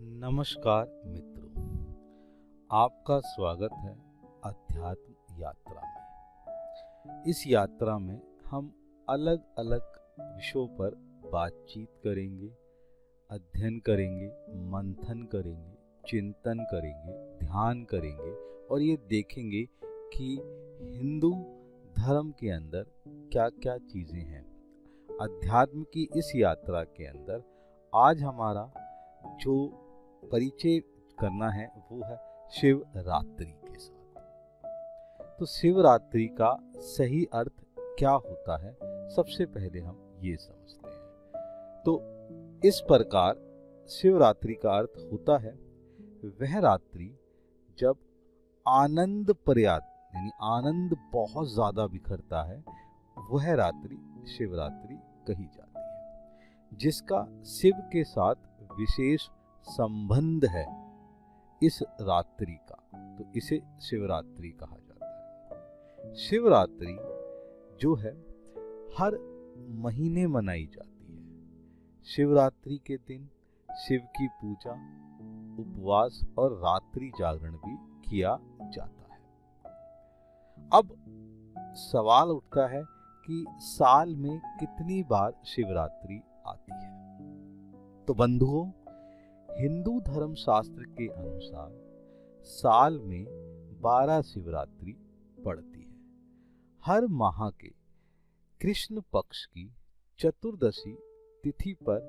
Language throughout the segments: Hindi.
नमस्कार मित्रों, आपका स्वागत है अध्यात्म यात्रा में। इस यात्रा में हम अलग अलग विषयों पर बातचीत करेंगे, अध्ययन करेंगे, मंथन करेंगे, चिंतन करेंगे, ध्यान करेंगे और ये देखेंगे कि हिंदू धर्म के अंदर क्या क्या चीज़ें हैं। अध्यात्म की इस यात्रा के अंदर आज हमारा जो परिचय करना है वो है शिवरात्रि के साथ। तो शिवरात्रि का सही अर्थ क्या होता है, सबसे पहले हम ये समझते हैं। तो इस प्रकार शिवरात्रि का अर्थ होता है वह रात्रि जब आनंद पर्याप्त यानी आनंद बहुत ज्यादा बिखरता है, वह रात्रि शिवरात्रि कही जाती है, जिसका शिव के साथ विशेष संबंध है इस रात्रि का, तो इसे शिवरात्रि कहा जाता है। शिवरात्रि जो है हर महीने मनाई जाती है। शिवरात्रि के दिन शिव की पूजा, उपवास और रात्रि जागरण भी किया जाता है। अब सवाल उठता है कि साल में कितनी बार शिवरात्रि आती है। तो बंधुओं, हिंदू धर्म शास्त्र के अनुसार साल में 12 शिवरात्रि पड़ती है। हर माह के कृष्ण पक्ष की चतुर्दशी तिथि पर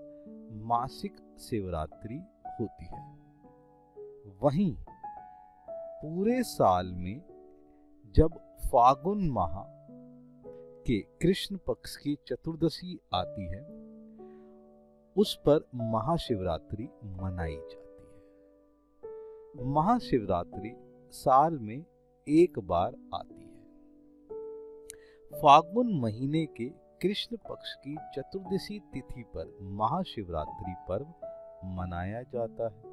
मासिक शिवरात्रि होती है। वहीं पूरे साल में जब फागुन माह के कृष्ण पक्ष की चतुर्दशी आती है, उस पर महाशिवरात्रि मनाई जाती है। महाशिवरात्रि साल में एक बार आती है। फागुन महीने के कृष्ण पक्ष की चतुर्दशी तिथि पर महाशिवरात्रि पर्व मनाया जाता है,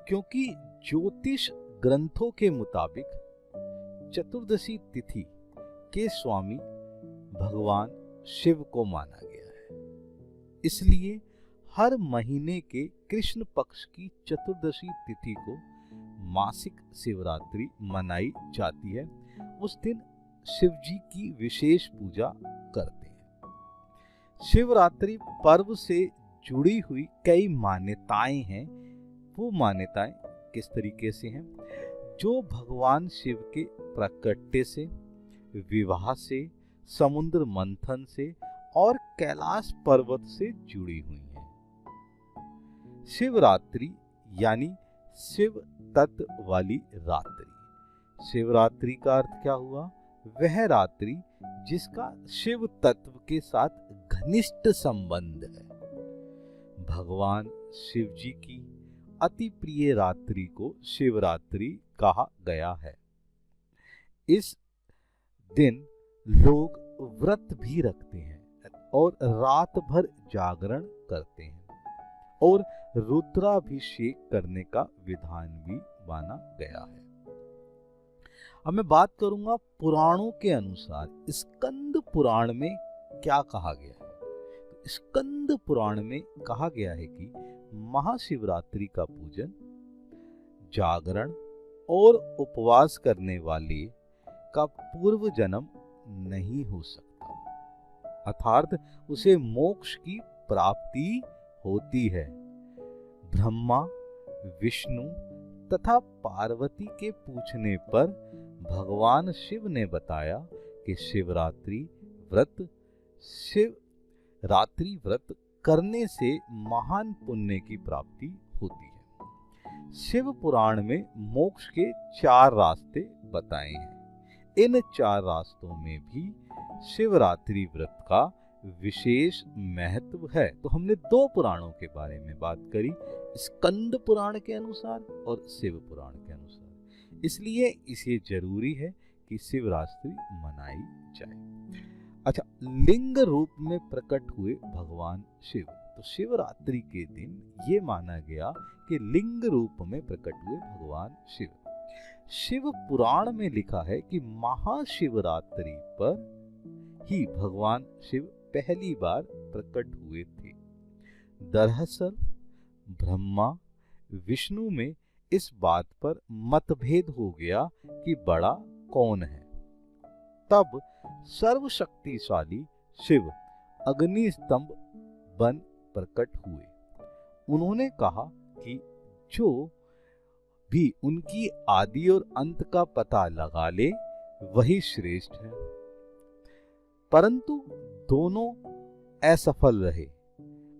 क्योंकि ज्योतिष ग्रंथों के मुताबिक चतुर्दशी तिथि के स्वामी भगवान शिव को माना गया है। इसलिए हर महीने के कृष्ण पक्ष की चतुर्दशी तिथि को मासिक शिवरात्रि मनाई जाती है। उस दिन शिव जी की विशेष पूजा करते हैं। शिवरात्रि पर्व से जुड़ी हुई कई मान्यताएं हैं। वो मान्यताएं किस तरीके से हैं? जो भगवान शिव के प्राकट्य से, विवाह से, समुद्र मंथन से और कैलाश पर्वत से जुड़ी हुई हैं। शिवरात्रि यानी शिव तत्व वाली रात्रि। शिवरात्रि का अर्थ क्या हुआ? वह रात्रि जिसका शिव तत्व के साथ घनिष्ठ संबंध है। भगवान शिव जी की अति प्रिय रात्रि को शिवरात्रि कहा गया है। इस दिन लोग व्रत भी रखते हैं और रात भर जागरण करते हैं और रुद्राभिषेक करने का विधान भी माना गया है। अब मैं बात करूंगा पुराणों के अनुसार स्कंद पुराण में क्या कहा गया है। तो स्कंद पुराण में कहा गया है कि महाशिवरात्रि का पूजन जागरण और उपवास करने वाले का पूर्व जन्म नहीं हो सकता, अर्थात उसे मोक्ष की प्राप्ति होती है। ब्रह्मा, विष्णु तथा पार्वती के पूछने पर भगवान शिव ने बताया कि शिवरात्रि व्रत करने से महान पुण्य की प्राप्ति होती है। शिव पुराण में मोक्ष के 4 रास्ते बताए हैं। इन 4 रास्तों में भी शिवरात्रि व्रत का विशेष महत्व है। तो हमने 2 पुराणों के बारे में बात करी, स्कंद पुराण के अनुसार और शिव पुराण के अनुसार। इसलिए इसे जरूरी है कि शिवरात्रि मनाई जाए। अच्छा, लिंग रूप में प्रकट हुए भगवान शिव। तो शिवरात्रि के दिन ये माना गया कि लिंग रूप में प्रकट हुए भगवान शिव। शिव पुराण में लिखा है कि महाशिवरात्रि पर ही भगवान शिव पहली बार प्रकट हुए थे। दरअसल ब्रह्मा विष्णु में इस बात पर मतभेद हो गया कि बड़ा कौन है। तब सर्वशक्तिशाली शिव अग्नि स्तंभ बन प्रकट हुए। उन्होंने कहा कि जो भी उनकी आदि और अंत का पता लगा ले वही श्रेष्ठ है। परंतु दोनों असफल रहे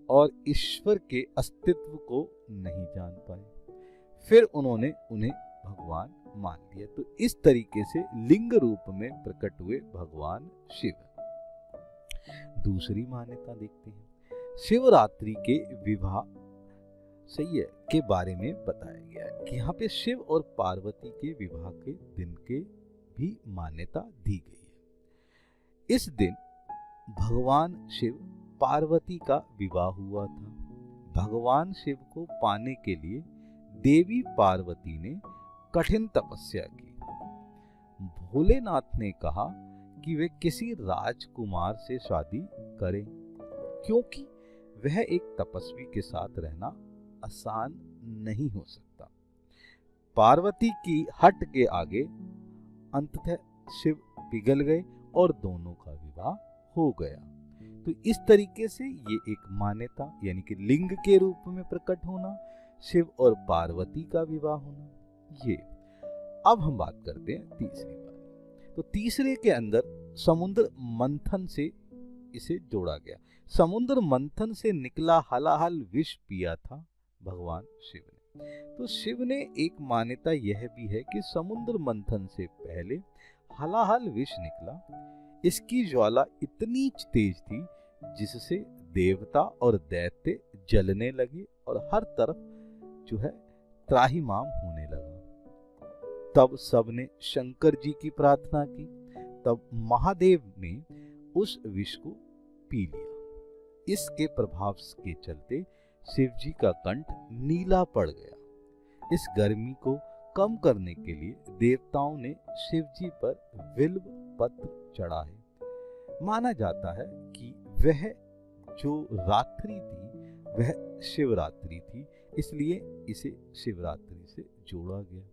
और ईश्वर के अस्तित्व को नहीं जान पाए। फिर उन्होंने उन्हें भगवान मान लिया। तो इस तरीके से लिंग रूप में प्रकट हुए भगवान शिव। दूसरी मान्यता देखते हैं। शिवरात्रि के विवाह सही है के बारे में बताया गया है कि यहाँ पे शिव और पार्वती के विवाह के दिन के भी मान्यता दी गई है। इस दिन भगवान शिव पार्वती का विवाह हुआ था। भगवान शिव को पाने के लिए देवी पार्वती ने कठिन तपस्या की। भोलेनाथ ने कहा कि वे किसी राजकुमार से शादी करें, क्योंकि वह एक तपस्वी के साथ रहना आसान नहीं हो सकता। पार्वती की हट के आगे अंततः शिव पिघल गए और दोनों का विवाह हो गया। तो इस तरीके से ये एक मान्यता यानी कि लिंग के रूप में प्रकट होना, शिव और पार्वती का विवाह होना, ये। अब हम बात करते हैं तीसरी बात। तो तीसरे के अंदर समुद्र मंथन से इसे जोड़ा गया। समुद्र मंथन से निकला हलाहल विष पिया था भगवान शिव ने। तो शिव ने एक मान्यता यह भी है कि समुद्र मंथन से पहले हलाहल विष निकला। इसकी ज्वाला इतनी तेज थी जिससे देवता और दैत्य जलने लगे और हर तरफ जो है त्राहिमाम होने लगा। तब सबने शंकर जी की प्रार्थना की। तब महादेव ने उस विष को पी लिया। इसके प्रभाव के चलते शिव जी का कंठ नीला पड़ गया। इस गर्मी को कम करने के लिए देवताओं ने शिव जी पर बिल्व पत्र चढ़ाए। माना जाता है कि वह जो रात्रि थी वह शिवरात्रि थी, इसलिए इसे शिवरात्रि से जोड़ा गया।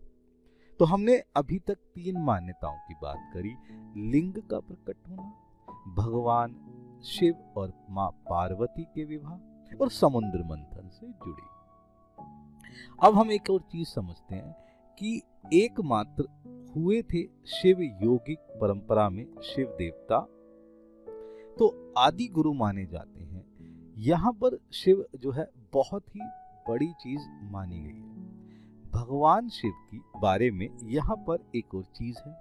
तो हमने अभी तक 3 मान्यताओं की बात करी। लिंग का प्रकट होना, भगवान शिव और मां पार्वती के विवाह और समुद्र मंथन से जुड़ी। अब हम एक और चीज समझते हैं कि एकमात्र हुए थे शिव योगिक परंपरा में शिव देवता तो आदि गुरु माने जाते हैं। यहाँ पर शिव जो है बहुत ही बड़ी चीज मानी गई है। भगवान शिव की बारे में यहाँ पर एक और चीज है,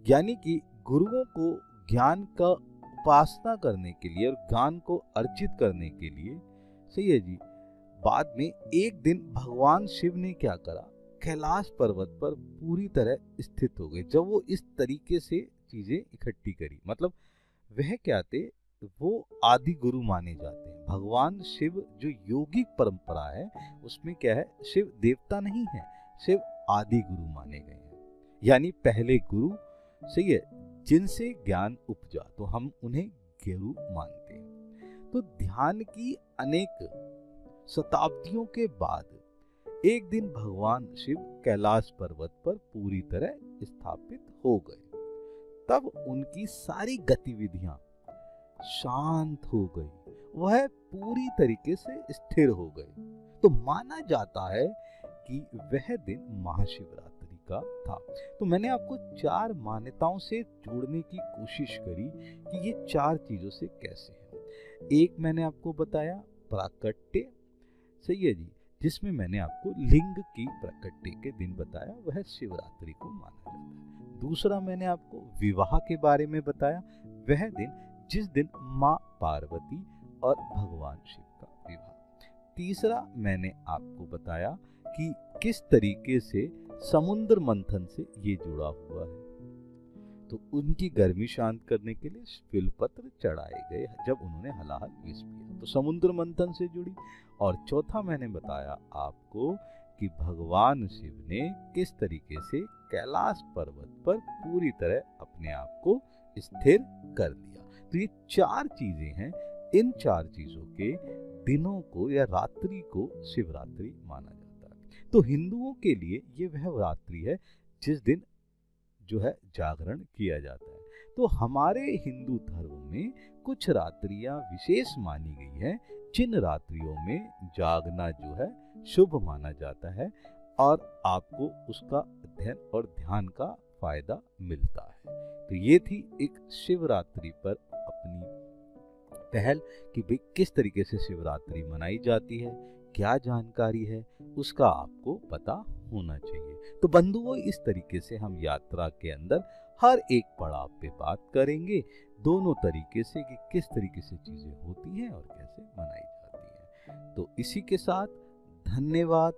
यानी कि गुरुओं को ज्ञान का उपासना करने के लिए और ज्ञान को अर्जित करने के लिए, सही है जी, बाद में एक दिन भगवान शिव ने क्या करा, कैलाश पर्वत पर पूरी तरह स्थित हो गए। जब वो इस तरीके से चीजें इकट्ठी करी, मतलब वह क्या थे, वो आदि गुरु माने जाते हैं। भगवान शिव जो योगिक परंपरा है उसमें क्या है, शिव देवता नहीं है, शिव आदि गुरु माने गए हैं, यानी पहले गुरु, सही है, जिनसे ज्ञान उपजा, तो हम उन्हें गुरु मानते हैं। तो ध्यान की अनेक शताब्दियों के बाद एक दिन भगवान शिव कैलाश पर्वत पर पूरी तरह स्थापित हो गए। तब उनकी सारी गतिविधियां शांत हो गई, वह पूरी तरीके से स्थिर हो गए। तो माना जाता है कि वह दिन महाशिवरात्रि का था। तो मैंने आपको 4 मान्यताओं से जोड़ने की कोशिश करी कि ये 4 चीजों से कैसे है। एक मैंने आपको बताया प्राकट्य, सही है जी, जिसमें मैंने आपको लिंग की प्राकट्य के दिन बताया, वह शिवरात्रि को माना जाता है। दूसरा मैंने आपको विवाह के बारे में बताया, वह दिन जिस दिन माँ पार्वती और भगवान शिव का विवाह। तीसरा मैंने आपको बताया कि किस तरीके से समुद्र मंथन से ये जुड़ा हुआ है, तो उनकी गर्मी शांत करने के लिए बिल्वपत्र चढ़ाए गए जब उन्होंने हलाहल विष पिया, तो समुद्र मंथन से जुड़ी। और चौथा मैंने बताया आपको कि भगवान शिव ने किस तरीके से कैलाश पर्वत पर पूरी तरह अपने आप को स्थिर कर लिया। तो ये 4 चीजें हैं। इन 4 चीजों के दिनों को या रात्रि को शिवरात्रि माना जाता है। तो हिंदुओं के लिए ये वह रात्रि है जिस दिन जो है जागरण किया जाता है। तो हमारे हिंदू धर्म में कुछ रात्रियां विशेष मानी गई हैं, जिन रात्रियों में जागना जो है शुभ माना जाता है और आपको उसका अध्ययन और ध्यान का फायदा मिलता है। तो ये थी एक शिवरात्रि पर अपनी पहल कि भाई किस तरीके से शिवरात्रि मनाई जाती है, क्या जानकारी है, उसका आपको पता होना चाहिए। तो बंधुओं, इस तरीके से हम यात्रा के अंदर हर एक पड़ाव पे बात करेंगे, दोनों तरीके से कि किस तरीके से चीजें होती हैं और कैसे मनाई जाती हैं। तो इसी के साथ धन्यवाद।